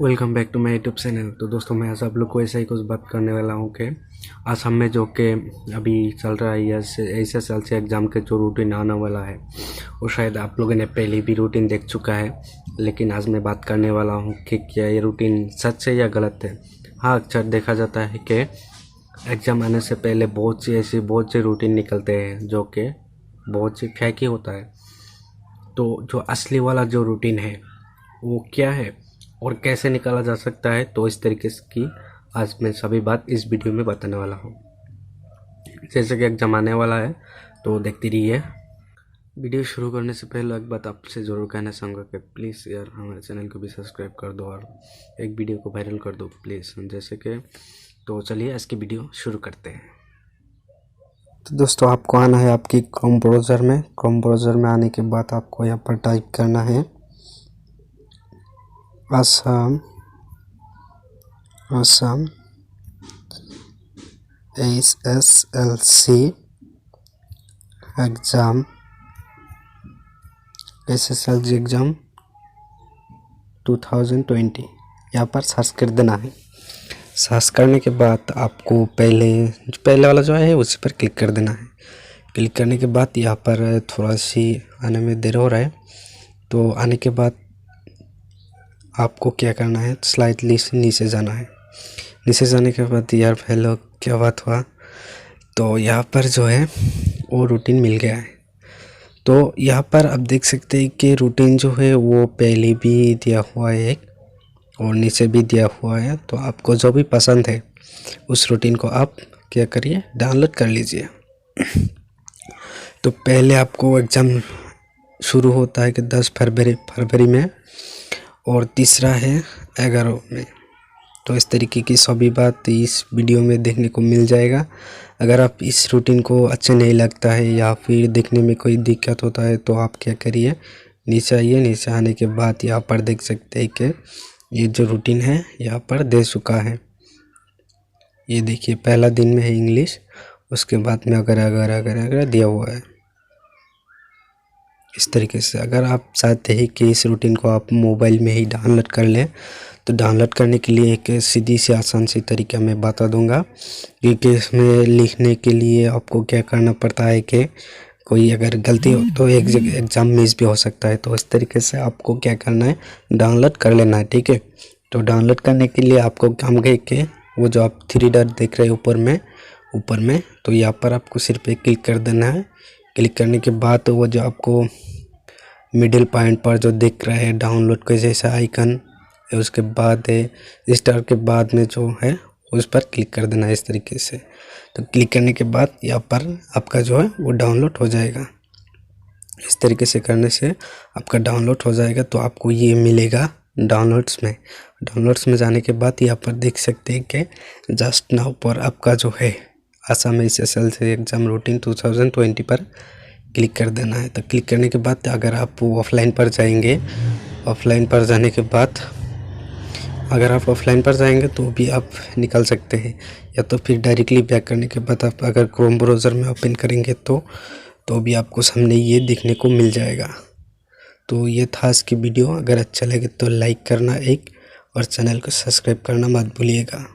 Welcome back to my YouTube channel. तो दोस्तों मैं आज आप लोग को ऐसा ही कुछ बात करने वाला हूँ कि असम में जो कि अभी चल रहा है या ऐसे साल से एग्ज़ाम के जो रूटीन आने वाला है वो शायद आप लोगों ने पहले भी रूटीन देख चुका है, लेकिन आज मैं बात करने वाला हूँ कि क्या ये रूटीन सच है या गलत है। हाँ, अक्सर देखा जाता है कि एग्ज़ाम आने से पहले बहुत से रूटीन निकलते हैं जो कि बहुत सी फेक ही होता है। तो जो असली वाला जो रूटीन है वो क्या है और कैसे निकाला जा सकता है, तो इस तरीके की आज मैं सभी बात इस वीडियो में बताने वाला हूँ। जैसे कि एग्जाम आने वाला है तो देखती रहिए। वीडियो शुरू करने से पहले एक बात आपसे ज़रूर कहना चाहूँगा कि प्लीज़ यार हमारे चैनल को भी सब्सक्राइब कर दो और एक वीडियो को वायरल कर दो प्लीज़। जैसे कि तो चलिए इसकी वीडियो शुरू करते हैं। तो दोस्तों आपको आना है आपकी क्रोम ब्राउज़र में। क्रोम ब्राउज़र में आने के बाद आपको यहाँ पर टाइप करना है असम SSLC एग्ज़ाम एग्ज़ाम 2020 यहाँ पर सर्च कर देना है। सर्च करने के बाद आपको पहले वाला जो है उसी पर क्लिक कर देना है। क्लिक करने के बाद यहाँ पर थोड़ा सी आने में देर हो रहा है, तो आने के बाद आपको क्या करना है, स्लाइडली नीचे जाना है। नीचे जाने के बाद यार हेलो क्या बात हुआ, तो यहाँ पर जो है वो रूटीन मिल गया है। तो यहाँ पर आप देख सकते हैं कि रूटीन जो है वो पहले भी दिया हुआ है एक और नीचे भी दिया हुआ है। तो आपको जो भी पसंद है उस रूटीन को आप क्या करिए, डाउनलोड कर लीजिए। तो पहले आपको एग्ज़ाम शुरू होता है कि 10 फरवरी में और तीसरा है 11 में। तो इस तरीके की सभी बात इस वीडियो में देखने को मिल जाएगा। अगर आप इस रूटीन को अच्छा नहीं लगता है या फिर देखने में कोई दिक्कत होता है तो आप क्या करिए, नीचे आइए। नीचे आने के बाद यहाँ पर देख सकते हैं कि ये जो रूटीन है यहाँ पर दे चुका है। ये देखिए पहला दिन में है इंग्लिश, उसके बाद में अगर दिया हुआ है इस तरीके से। अगर आप चाहते हैं कि इस रूटीन को आप मोबाइल में ही डाउनलोड कर लें तो डाउनलोड करने के लिए एक सीधी सी आसान सी तरीका मैं बता दूंगा, क्योंकि इसमें लिखने के लिए आपको क्या करना पड़ता है कि कोई अगर गलती हो तो एक जगह एग्ज़ाम मिस भी हो सकता है। तो इस तरीके से आपको क्या करना है, डाउनलोड कर लेना है, ठीक है। तो डाउनलोड करने के लिए आपको काम है कि वो जो आप 3 डॉट देख रहे हैं ऊपर में तो यहाँ पर आपको सिर्फ एक क्लिक कर देना है। क्लिक करने के बाद वो जो आपको मिडिल पॉइंट पर जो दिख रहा है डाउनलोड के जैसा आइकन, उसके बाद है स्टार के बाद में जो है उस पर क्लिक कर देना है इस तरीके से। तो क्लिक करने के बाद यहाँ पर आपका जो है वो डाउनलोड हो जाएगा। इस तरीके से करने से आपका डाउनलोड हो जाएगा। तो आपको ये मिलेगा डाउनलोड्स में जाने के बाद यहाँ पर देख सकते हैं कि जस्ट नाउ पर आपका जो है असम SSLC एग्ज़ाम रूटीन 2020 पर क्लिक कर देना है। तो क्लिक करने के बाद अगर आप ऑफलाइन पर जाएंगे, ऑफलाइन पर जाने के बाद अगर आप ऑफलाइन पर जाएंगे तो भी आप निकाल सकते हैं, या तो फिर डायरेक्टली बैक करने के बाद आप अगर क्रोम ब्राउज़र में ओपन करेंगे तो भी आपको सामने ये देखने को मिल जाएगा। तो ये था आज की वीडियो। अगर अच्छा लगे तो लाइक करना और चैनल को सब्सक्राइब करना मत भूलिएगा।